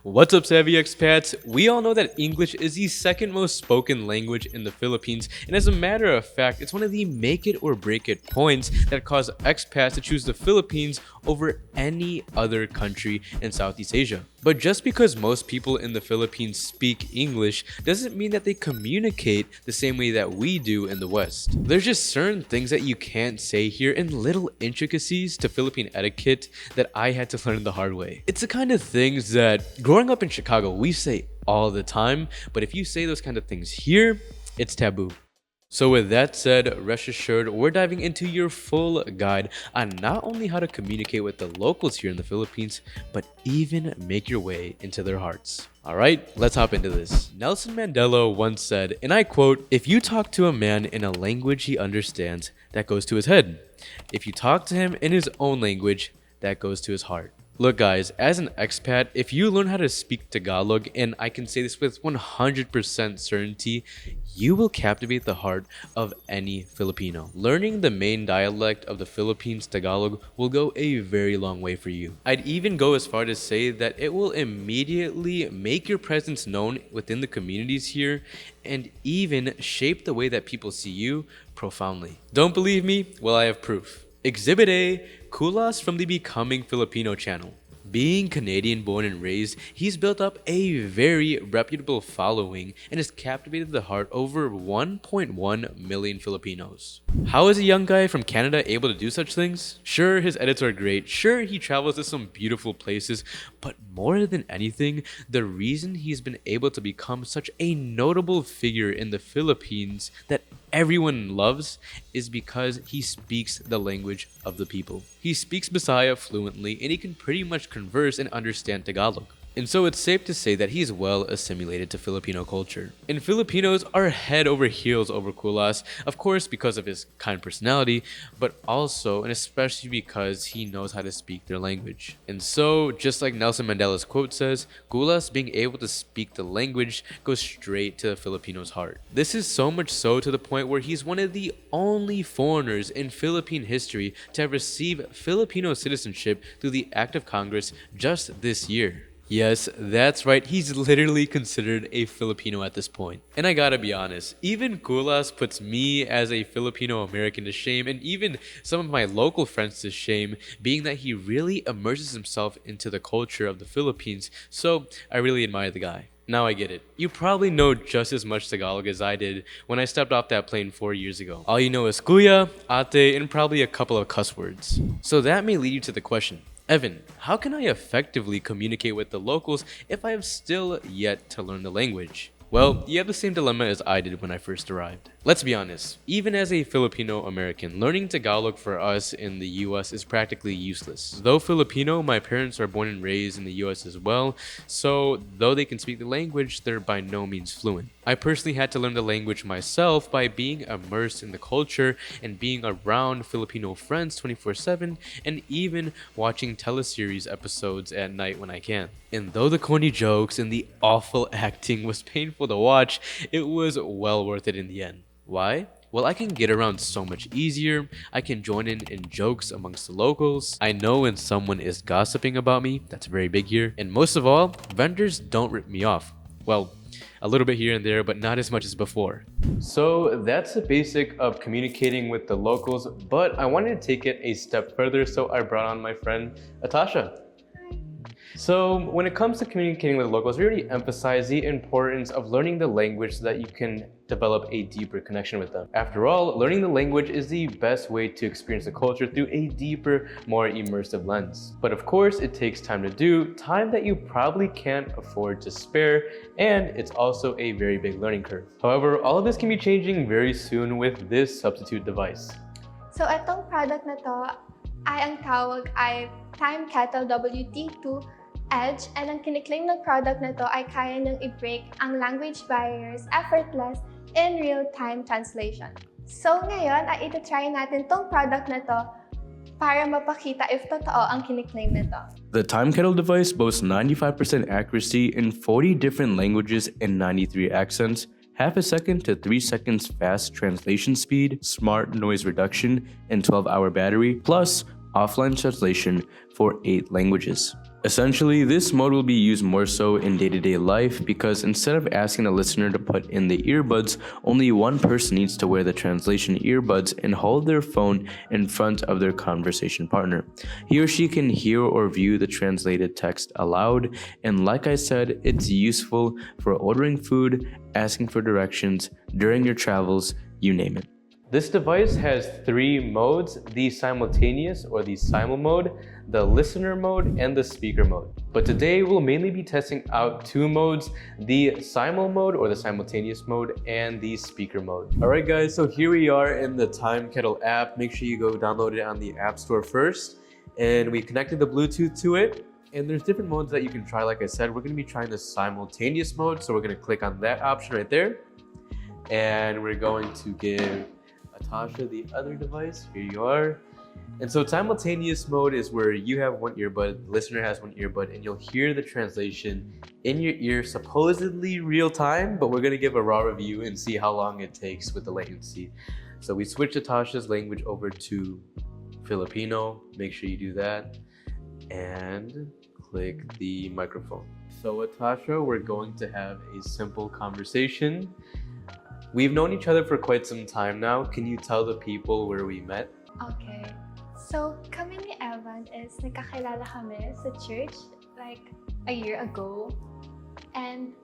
What's up, savvy expats? We all know that English is the second most spoken language in the Philippines, and as a matter of fact, it's one of the make it or break it points that cause expats to choose the Philippines over any other country in Southeast Asia. But just because most people in the Philippines speak English doesn't mean that they communicate the same way that we do in the West. There's just certain things that you can't say here and little intricacies to Philippine etiquette that I had to learn the hard way. It's the kind of things that growing up in Chicago we say all the time, but if you say those kind of things here, it's taboo. So with that said, rest assured, we're diving into your full guide on not only how to communicate with the locals here in the Philippines, but even make your way into their hearts. Alright, let's hop into this. Nelson Mandela once said, and I quote, "If you talk to a man in a language he understands, that goes to his head. If you talk to him in his own language, that goes to his heart." Look guys, as an expat, if you learn how to speak Tagalog, and I can say this with 100% certainty, you will captivate the heart of any Filipino. Learning the main dialect of the Philippines, Tagalog, will go a very long way for you. I'd even go as far to say that it will immediately make your presence known within the communities here and even shape the way that people see you profoundly. Don't believe me? Well, I have proof. Exhibit A, Kulas from the Becoming Filipino channel. Being Canadian born and raised, he's built up a very reputable following and has captivated the heart over 1.1 million Filipinos. How is a young guy from Canada able to do such things? Sure, his edits are great, sure he travels to some beautiful places, but more than anything, the reason he's been able to become such a notable figure in the Philippines that everyone loves is because he speaks the language of the people. He speaks Bisaya fluently and he can pretty much converse and understand Tagalog. And so it's safe to say that he's well assimilated to Filipino culture. And Filipinos are head over heels over Kulas, of course because of his kind personality, but also and especially because he knows how to speak their language. And so, just like Nelson Mandela's quote says, Kulas being able to speak the language goes straight to the Filipino's heart. This is so much so to the point where he's one of the only foreigners in Philippine history to have received Filipino citizenship through the Act of Congress just this year. Yes, that's right, he's literally considered a Filipino at this point. And I gotta be honest, even Kulas puts me as a Filipino American to shame, and even some of my local friends to shame, being that he really immerses himself into the culture of the Philippines, so I really admire the guy. Now I get it. You probably know just as much Tagalog as I did when I stepped off that plane 4 years ago. All you know is kuya, ate, and probably a couple of cuss words. So that may lead you to the question, Evan, how can I effectively communicate with the locals if I have still yet to learn the language? Well, you have the same dilemma as I did when I first arrived. Let's be honest, even as a Filipino American, learning Tagalog for us in the US is practically useless. Though Filipino, my parents are born and raised in the US as well, so though they can speak the language, they're by no means fluent. I personally had to learn the language myself by being immersed in the culture and being around Filipino friends 24/7 and even watching teleseries episodes at night when I can. And though the corny jokes and the awful acting was painful to watch, it was well worth it in the end. Why? Well, I can get around so much easier, I can join in jokes amongst the locals, I know when someone is gossiping about me, that's very big here, and most of all, vendors don't rip me off. Well, a little bit here and there, but not as much as before. So that's the basic of communicating with the locals, but I wanted to take it a step further, so I brought on my friend, Atasha. So when it comes to communicating with locals, we already emphasize the importance of learning the language so that you can develop a deeper connection with them. After all, learning the language is the best way to experience the culture through a deeper, more immersive lens. But of course, it takes time to do, time that you probably can't afford to spare, and it's also a very big learning curve. However, all of this can be changing very soon with this substitute device. So itong product na to ang tawag ay TimeKettle WT2 Edge, and ang kiniklaim ng product na to ay kaya niyang i-break ang language barriers effortless in real-time translation. So ngayon ay iti-try natin tong product na to para mapakita if totoo ang kiniklaim na to. The TimeKettle device boasts 95% accuracy in 40 different languages and 93 accents, half a second to 3 seconds fast translation speed, smart noise reduction, and 12-hour battery, plus offline translation for 8 languages. Essentially, this mode will be used more so in day-to-day life because instead of asking the listener to put in the earbuds, only one person needs to wear the translation earbuds and hold their phone in front of their conversation partner. He or she can hear or view the translated text aloud, and like I said, it's useful for ordering food, asking for directions, during your travels, you name it. This device has 3 modes: the simultaneous or the simul mode, the listener mode, and the speaker mode. But today we'll mainly be testing out 2 modes, the simul mode or the simultaneous mode and the speaker mode. Alright guys, so here we are in the TimeKettle app. Make sure you go download it on the App Store first. And we connected the Bluetooth to it. And there's different modes that you can try. Like I said, we're going to be trying the simultaneous mode. So we're going to click on that option right there. And we're going to give Tasha the other device. Here you are. And so simultaneous mode is where you have one earbud, the listener has one earbud, and you'll hear the translation in your ear, supposedly real time, but we're gonna give a raw review and see how long it takes with the latency. So we switched Tasha's language over to Filipino. Make sure you do that. And click the microphone. So with Tasha, we're going to have a simple conversation. We've known each other for quite some time now. Can you tell the people where we met? Okay. So, kami ni Evan is nagkakilala kami sa church like a year ago. And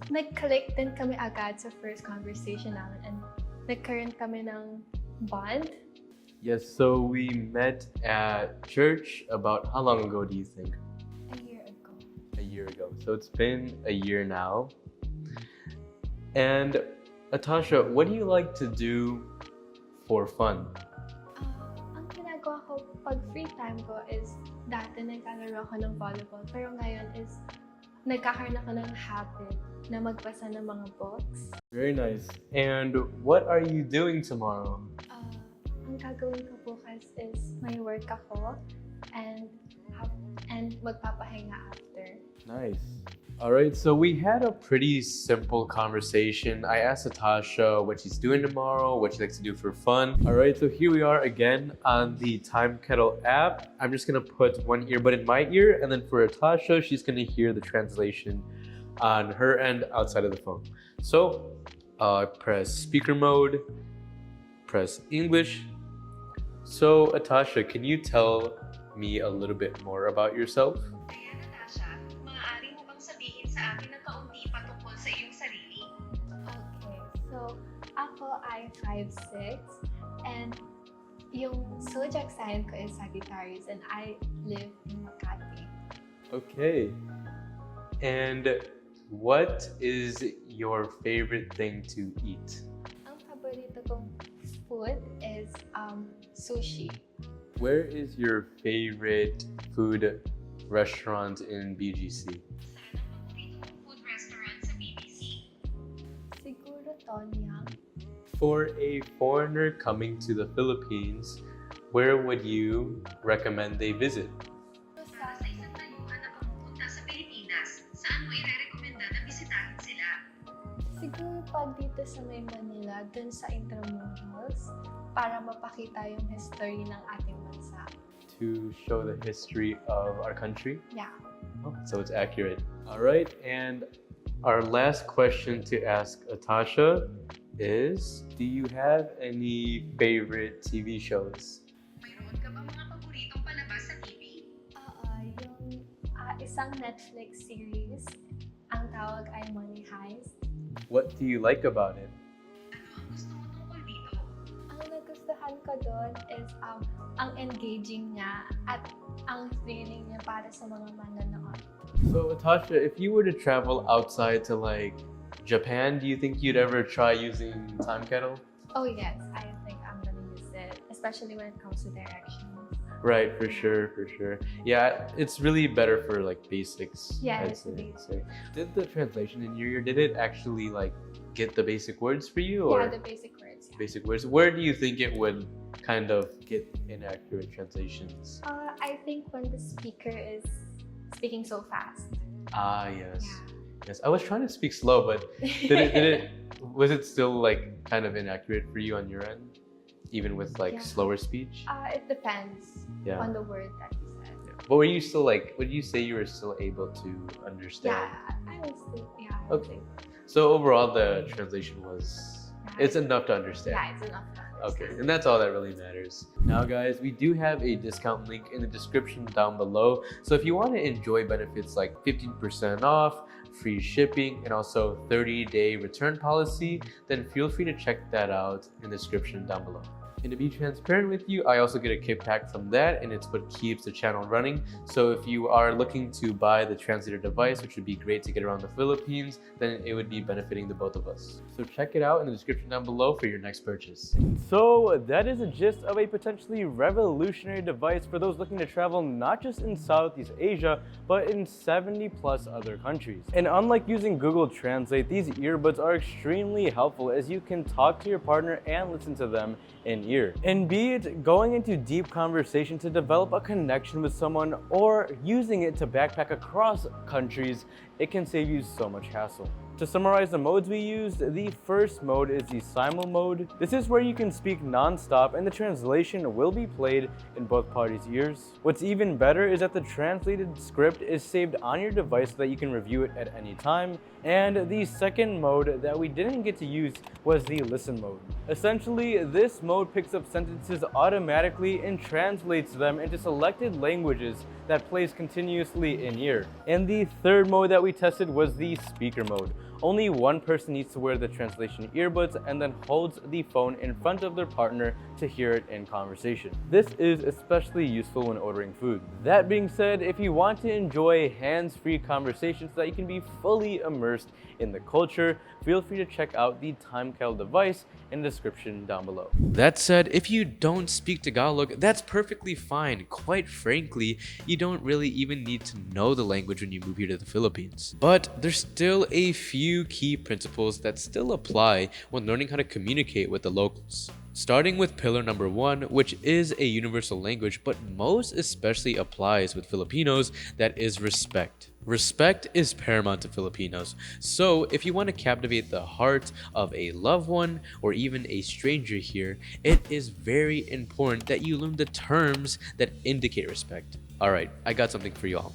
nag-click din kami agad sa first conversation namin and nagkaroon kami ng bond. Yes, so we met at church about how long ago do you think? A year ago. A year ago. So it's been a year now. And Tasha, what do you like to do for fun? Ang ginagawa ko pag free time ko is dati naglalaro ako ng volleyball. Pero ngayon is nagkakaroon ako ng habit na magbasa ng mga books. Very nice. And what are you doing tomorrow? Ang gagawin ko bukas is may work ako and magpapahinga after. Nice. All right, so we had a pretty simple conversation. I asked Natasha what she's doing tomorrow, what she likes to do for fun. All right, so here we are again on the TimeKettle app. I'm just gonna put one earbud in my ear, and then for Natasha, she's gonna hear the translation on her end outside of the phone. So press speaker mode, press English. So Natasha, can you tell me a little bit more about yourself? Ako ay 5'6", and yung zodiac sign ko is Sagittarius, and I live in Makati. Okay. And what is your favorite thing to eat? Ang paborito kong food is sushi. Where is your favorite food restaurant in BGC? Siguro Tonyang. For a foreigner coming to the Philippines, where would you recommend they visit? Sa isang tayuan na papupunta sa Pilipinas, saan mo irerekomenda na bisitahin sila? Siguro pag dito sa may Manila, dun sa Intramuros, para mapakita yung history ng ating bansa. To show the history of our country? Yeah. Oh, so it's accurate. All right, and our last question to ask Natasha is, do you have any favorite TV shows? Mayroon ka ba mga paboritong palabas sa TV? Yung isang Netflix series, ang tawag ay Money Heist. What do you like about it? Ano ang gusto mo tungkol dito? Ang nagustuhan ko doon is ang engaging niya at ang thrilling niya para sa mga manonood. So Natasha, if you were to travel outside to like Japan, do you think you'd ever try using TimeKettle? Oh yes, I think I'm gonna use it, especially when it comes to directions. Right, for sure, for sure. Yeah, it's really better for like basics. Yeah, I'd it's say. basic. Did the translation in your ear, did it actually like get the basic words for you, or Yeah, the basic words. Yeah. basic words? Where do you think it would kind of get inaccurate translations? I think when the speaker is speaking so fast. Ah, yes. Yeah. Yes, I was trying to speak slow, but was it still like kind of inaccurate for you on your end? even with like Yeah. slower speech? It depends Yeah. on the word that you said. But were you still like, would you say you were still able to understand? Yeah, I would say. Yeah, I would Okay. say. So overall, the translation was, it's enough to understand. Yeah, it's enough to understand. Okay, and that's all that really matters. Now, guys, we do have a discount link in the description down below. So if you want to enjoy benefits like 15% off, free shipping, and also 30-day return policy, then feel free to check that out in the description down below. And to be transparent with you, I also get a kickback from that, and it's what keeps the channel running. So if you are looking to buy the translator device, which would be great to get around the Philippines, then it would be benefiting the both of us. So check it out in the description down below for your next purchase. So that is a gist of a potentially revolutionary device for those looking to travel not just in Southeast Asia, but in 70 plus other countries. And unlike using Google Translate, these earbuds are extremely helpful as you can talk to your partner and listen to them in ear. And be it going into deep conversation to develop a connection with someone or using it to backpack across countries, it can save you so much hassle. To summarize the modes we used, the first mode is the Simul mode. This is where you can speak non-stop and the translation will be played in both parties' ears. What's even better is that the translated script is saved on your device so that you can review it at any time. And the second mode that we didn't get to use was the listen mode. Essentially, this mode picks up sentences automatically and translates them into selected languages that plays continuously in ear. And the third mode that we tested was the speaker mode. Only one person needs to wear the translation earbuds and then holds the phone in front of their partner to hear it in conversation. This is especially useful when ordering food. That being said, if you want to enjoy hands-free conversations so that you can be fully immersed in the culture, feel free to check out the TimeKettle device in the description down below. That said, if you don't speak Tagalog, that's perfectly fine. Quite frankly, you don't really even need to know the language when you move here to the Philippines. But there's still a few key principles that still apply when learning how to communicate with the locals. Starting with pillar number 1, which is a universal language, but most especially applies with Filipinos, that is respect. Respect is paramount to Filipinos, so if you want to captivate the heart of a loved one or even a stranger here, it is very important that you learn the terms that indicate respect. Alright, I got something for y'all.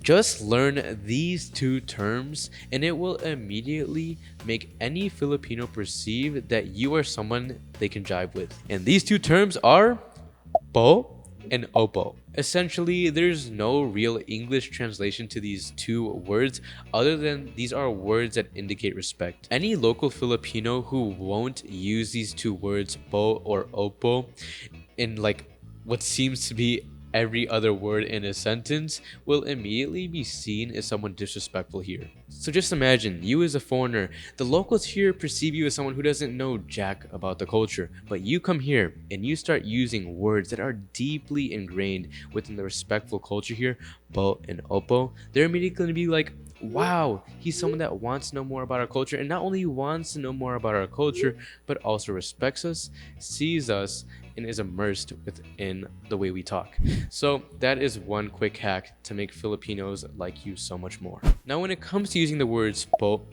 Just learn these two terms and it will immediately make any Filipino perceive that you are someone they can jive with. And these two terms are po and opo. Essentially, there's no real English translation to these two words other than these are words that indicate respect. Any local Filipino who won't use these two words, po or opo, in like what seems to be every other word in a sentence will immediately be seen as someone disrespectful here. So just imagine, you as a foreigner, the locals here perceive you as someone who doesn't know jack about the culture, but you come here and you start using words that are deeply ingrained within the respectful culture here, po and opo, they're immediately going to be like, wow, he's someone that wants to know more about our culture, and not only wants to know more about our culture, but also respects us, sees us, and is immersed within the way we talk. So that is one quick hack to make Filipinos like you so much more. Now when it comes to using the words po,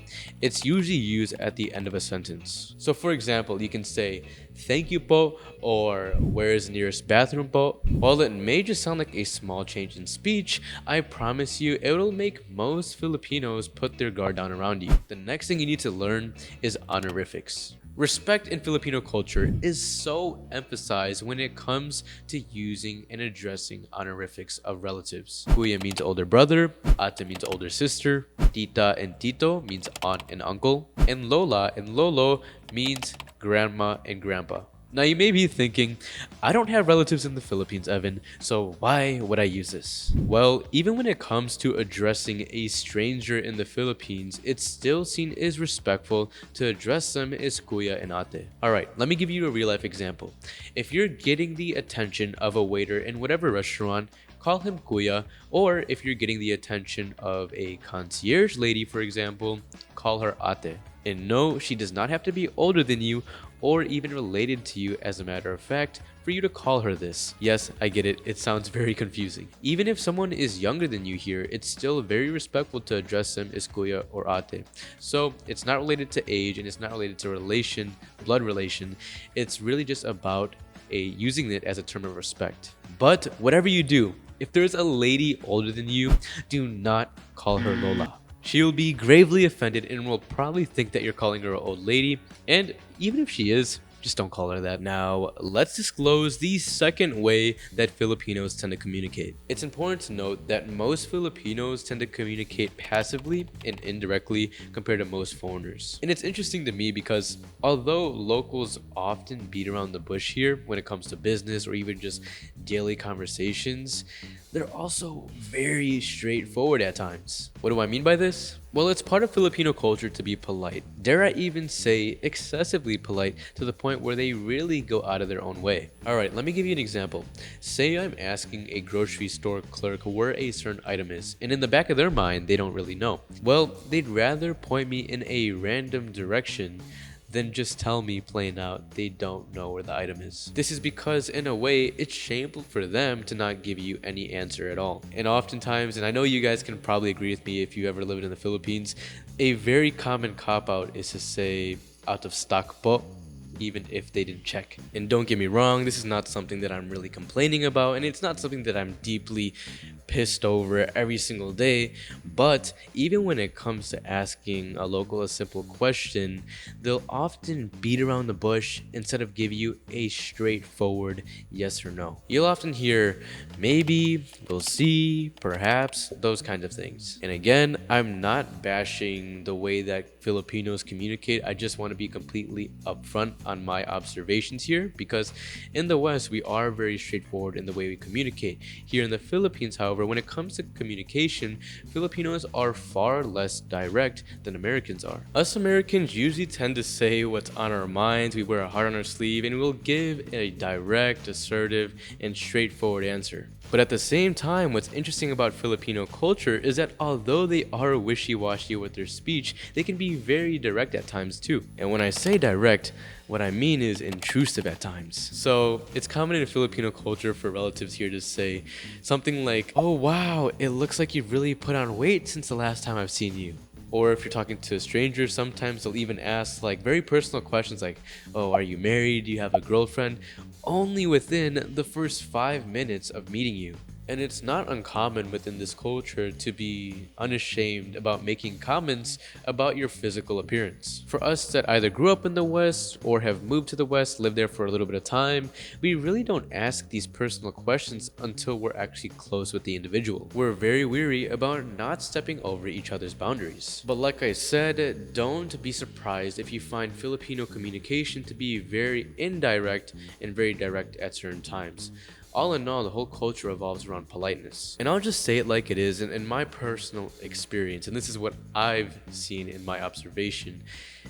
it's usually used at the end of a sentence. So for example, you can say, thank you po, or where is the nearest bathroom po? While it may just sound like a small change in speech, I promise you it will make most Filipinos put their guard down around you. The next thing you need to learn is honorifics. Respect in Filipino culture is so emphasized when it comes to using and addressing honorifics of relatives. Kuya means older brother, ate means older sister, tita and tito means aunt and uncle, and lola and lolo means grandma and grandpa. Now you may be thinking, I don't have relatives in the Philippines, Evan, so why would I use this? Well, even when it comes to addressing a stranger in the Philippines, it's still seen as respectful to address them as kuya and ate. Alright, let me give you a real life example. If you're getting the attention of a waiter in whatever restaurant, call him kuya, or if you're getting the attention of a concierge lady, for example, call her ate. And no, she does not have to be older than you or even related to you. As a matter of fact, for you to call her this. Yes, I get it. It sounds very confusing. Even if someone is younger than you here, it's still very respectful to address them as kuya or ate. So it's not related to age and it's not related to relation, blood relation. It's really just about using it as a term of respect. But whatever you do, if there's a lady older than you, do not call her Lola. She'll be gravely offended and will probably think that you're calling her an old lady. And even if she is, just don't call her that. Now, let's disclose the second way that Filipinos tend to communicate. It's important to note that most Filipinos tend to communicate passively and indirectly compared to most foreigners. And it's interesting to me because although locals often beat around the bush here when it comes to business or even just daily conversations, they're also very straightforward at times. What do I mean by this? Well, it's part of Filipino culture to be polite. Dare I even say excessively polite to the point where they really go out of their own way. Alright, let me give you an example. Say I'm asking a grocery store clerk where a certain item is, and in the back of their mind, they don't really know. Well, they'd rather point me in a random direction than just tell me plain out they don't know where the item is. This is because in a way it's shameful for them to not give you any answer at all. And oftentimes, and I know you guys can probably agree with me if you ever lived in the Philippines, a very common cop-out is to say out of stock po, even if they didn't check. And don't get me wrong, this is not something that I'm really complaining about, and it's not something that I'm deeply pissed over every single day. But even when it comes to asking a local a simple question, they'll often beat around the bush instead of give you a straightforward yes or no. You'll often hear maybe, we'll see, perhaps, those kinds of things. And again, I'm not bashing the way that Filipinos communicate. I just want to be completely upfront on my observations here, because in the West we are very straightforward in the way we communicate. Here in the Philippines, however, when it comes to communication, Filipinos are far less direct than Americans are. Us Americans usually tend to say what's on our minds, we wear our heart on our sleeve, and we'll give a direct, assertive, and straightforward answer. But at the same time, what's interesting about Filipino culture is that although they are wishy-washy with their speech, they can be very direct at times too. And when I say direct, what I mean is intrusive at times. So it's common in Filipino culture for relatives here to say something like, "Oh wow, it looks like you've really put on weight since the last time I've seen you." Or if you're talking to a stranger, sometimes they'll even ask like very personal questions like, "Oh, are you married? Do you have a girlfriend?" Only within the first 5 minutes of meeting you. And it's not uncommon within this culture to be unashamed about making comments about your physical appearance. For us that either grew up in the West or have moved to the West, lived there for a little bit of time, we really don't ask these personal questions until we're actually close with the individual. We're very wary about not stepping over each other's boundaries. But like I said, don't be surprised if you find Filipino communication to be very indirect and very direct at certain times. All in all, the whole culture revolves around politeness. And I'll just say it like it is, in my personal experience, and this is what I've seen in my observation,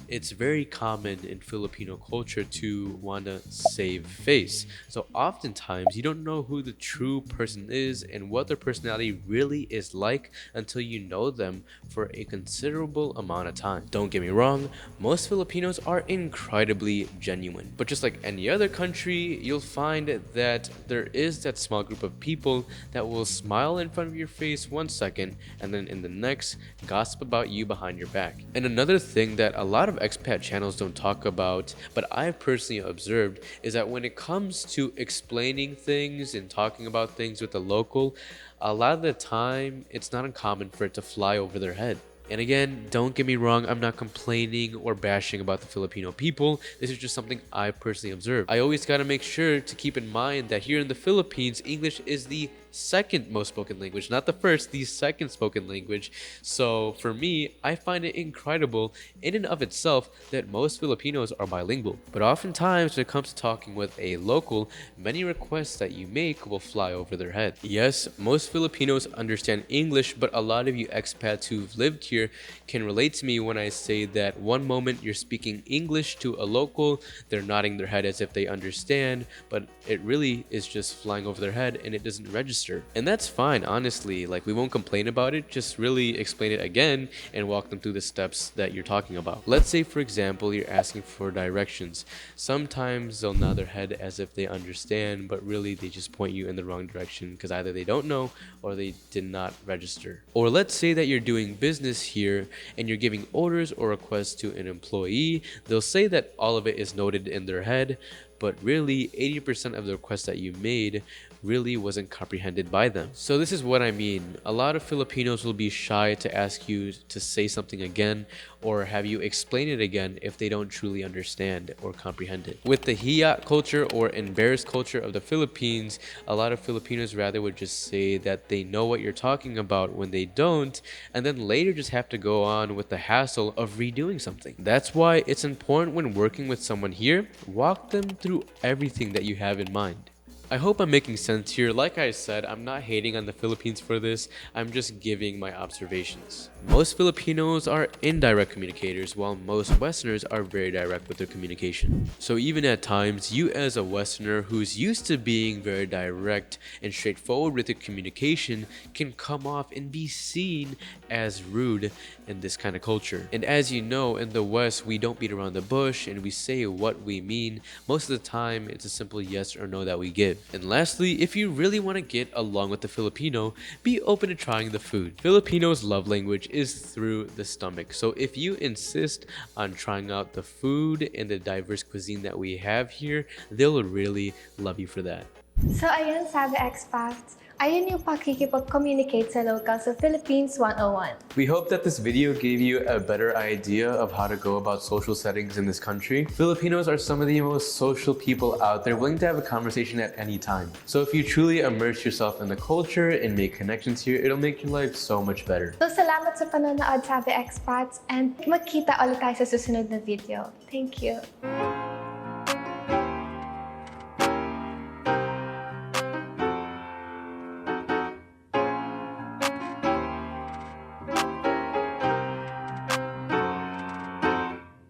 it's very common in Filipino culture to want to save face. So oftentimes, you don't know who the true person is and what their personality really is like until you know them for a considerable amount of time. Don't get me wrong, most Filipinos are incredibly genuine. But just like any other country, you'll find that there is that small group of people that will smile in front of your face 1 second and then in the next gossip about you behind your back. And another thing that a lot of expat channels don't talk about, but I've personally observed, is that when it comes to explaining things and talking about things with a local, a lot of the time it's not uncommon for it to fly over their head. And again, don't get me wrong, I'm not complaining or bashing about the Filipino people. This is just something I personally observed. I always gotta make sure to keep in mind that here in the Philippines, English is the second most spoken language, not the first, the second spoken language. So for me, I find it incredible in and of itself that most Filipinos are bilingual. But oftentimes when it comes to talking with a local, many requests that you make will fly over their head. Yes, most Filipinos understand English, but a lot of you expats who've lived here can relate to me when I say that one moment you're speaking English to a local, they're nodding their head as if they understand, but it really is just flying over their head and it doesn't register register. And that's fine, honestly. Like, we won't complain about it, just really explain it again and walk them through the steps that you're talking about. Let's say, for example, you're asking for directions. Sometimes they'll nod their head as if they understand, but really they just point you in the wrong direction because either they don't know or they did not register. Or let's say that you're doing business here and you're giving orders or requests to an employee. They'll say that all of it is noted in their head, but really 80% of the requests that you made really wasn't comprehended by them. So this is what I mean. A lot of Filipinos will be shy to ask you to say something again or have you explain it again if they don't truly understand or comprehend it. With the hiya culture or embarrassed culture of the Philippines, a lot of Filipinos rather would just say that they know what you're talking about when they don't, and then later just have to go on with the hassle of redoing something. That's why it's important when working with someone here, walk them through everything that you have in mind. I hope I'm making sense here. Like I said, I'm not hating on the Philippines for this, I'm just giving my observations. Most Filipinos are indirect communicators, while most Westerners are very direct with their communication. So even at times, you as a Westerner who's used to being very direct and straightforward with your communication can come off and be seen as rude in this kind of culture. And as you know, in the West, we don't beat around the bush and we say what we mean. Most of the time, it's a simple yes or no that we give. And lastly, if you really want to get along with the Filipino, be open to trying the food. Filipinos' love language is through the stomach. So if you insist on trying out the food and the diverse cuisine that we have here, they'll really love you for that. So ayun, sabi expats, ayun yung pakikipag-communicate sa local sa Philippines 101. We hope that this video gave you a better idea of how to go about social settings in this country. Filipinos are some of the most social people out there, willing to have a conversation at any time. So if you truly immerse yourself in the culture and make connections here, it'll make your life so much better. So salamat sa panonood, sabi expats, and magkita ulit tayo sa susunod na video. Thank you.